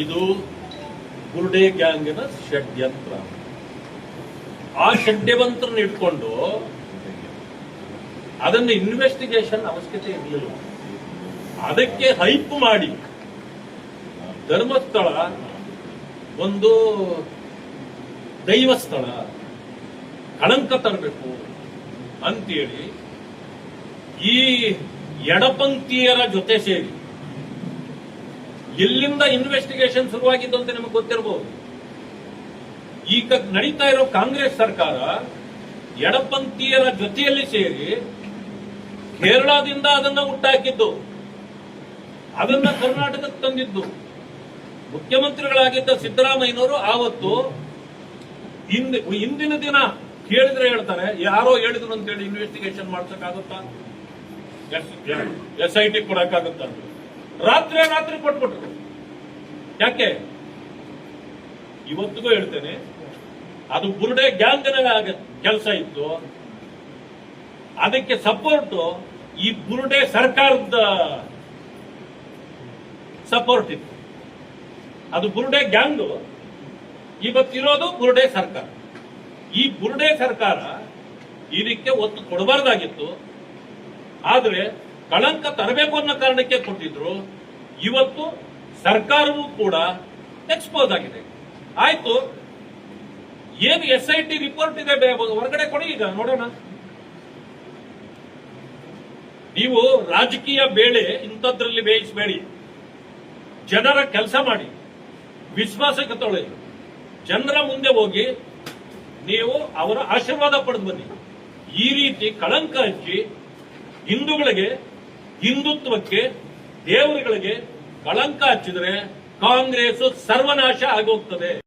ಇದು ಬುರ್ಡೆ ಗ್ಯಾಂಗಿನ ಷಡ್ಯಂತ್ರ. ಆ ಷಡ್ಯಂತ್ರನ ಇಟ್ಕೊಂಡು ಅದನ್ನು ಇನ್ವೆಸ್ಟಿಗೇಷನ್ ಅವಶ್ಯಕತೆ ಇರಲಿಲ್ಲ. ಅದಕ್ಕೆ ಹೈಪ್ ಮಾಡಿ ಧರ್ಮಸ್ಥಳ ಒಂದು ದೈವಸ್ಥಳ, ಕಳಂಕ ತರಬೇಕು ಅಂತೇಳಿ ಈ ಎಡಪಂಥೀಯರ ಜೊತೆ ಸೇರಿ ಎಲ್ಲಿಂದ ಇನ್ವೆಸ್ಟಿಗೇಷನ್ ಶುರುವಾಗಿದ್ದು ಅಂತ ನಿಮಗೆ ಗೊತ್ತಿರಬಹುದು. ಈಗ ನಡೀತಾ ಇರೋ ಕಾಂಗ್ರೆಸ್ ಸರ್ಕಾರ ಎಡಪಂಥೀಯರ ಜೊತೆಯಲ್ಲಿ ಸೇರಿ ಕೇರಳದಿಂದ ಅದನ್ನ ಹುಟ್ಟಾಕಿದ್ದು, ಅದನ್ನ ಕರ್ನಾಟಕಕ್ಕೆ ತಂದಿದ್ದು. ಮುಖ್ಯಮಂತ್ರಿಗಳಾಗಿದ್ದ ಸಿದ್ದರಾಮಯ್ಯನವರು ಆವತ್ತು ಹಿಂದಿನ ದಿನ ಕೇಳಿದ್ರೆ ಹೇಳ್ತಾರೆ, ಯಾರೋ ಹೇಳಿದ್ರು ಅಂತೇಳಿ ಇನ್ವೆಸ್ಟಿಗೇಷನ್ ಮಾಡ್ಸಕ್ಕಾಗುತ್ತಾ, SIT ಕೊಡಕ್ಕಾಗುತ್ತ? ರಾತ್ರಿ ಕೊಟ್ಬಿಟ್ರು. ಯಾಕೆ? ಇವತ್ತಿಗೂ ಹೇಳ್ತೇನೆ, ಅದು ಬುರ್ಡೆ ಗ್ಯಾಂಗ್ನ ಕೆಲಸ ಇತ್ತು. ಅದಕ್ಕೆ ಸಪೋರ್ಟ್ ಈ ಬುರ್ಡೆ ಸರ್ಕಾರದ ಸಪೋರ್ಟ್ ಇತ್ತು. ಅದು ಬುರ್ಡೆ ಗ್ಯಾಂಗ್, ಇವತ್ತಿರೋದು ಬುರ್ಡೆ ಸರ್ಕಾರ. ಈ ಬುರ್ಡೆ ಸರ್ಕಾರ ಇದಕ್ಕೆ ಒತ್ತು ಕೊಡಬಾರ್ದಾಗಿತ್ತು, ಆದ್ರೆ ಕಳಂಕ ತರಬೇಕು ಅನ್ನೋ ಕಾರಣಕ್ಕೆ ಕೊಟ್ಟಿದ್ರು. ಇವತ್ತು ಸರ್ಕಾರವೂ ಕೂಡ ಎಕ್ಸ್ಪೋಸ್ ಆಗಿದೆ. ಆಯ್ತು, ಏನು SIT ರಿಪೋರ್ಟ್ ಇದೆ ಹೊರಗಡೆ ಕೊಡಿ, ಈಗ ನೋಡೋಣ. ನೀವು ರಾಜಕೀಯ ಬೇಳೆ ಇಂಥದ್ರಲ್ಲಿ ಬೇಯಿಸಬೇಡಿ. ಜನರ ಕೆಲಸ ಮಾಡಿ, ವಿಶ್ವಾಸಕ್ಕೆ ತೊಳೆ, ಜನರ ಮುಂದೆ ಹೋಗಿ ನೀವು ಅವರ ಆಶೀರ್ವಾದ ಪಡೆದು ಬನ್ನಿ. ಈ ರೀತಿ ಕಳಂಕ ಹಚ್ಚಿ ಹಿಂದೂಗಳಿಗೆ, ಹಿಂದುತ್ವಕ್ಕೆ, ದೇವರುಗಳಿಗೆ ಕಳಂಕ ಹಚ್ಚಿದ್ರೆ ಕಾಂಗ್ರೆಸ್ ಸರ್ವನಾಶ ಆಗೋಗ್ತದೆ.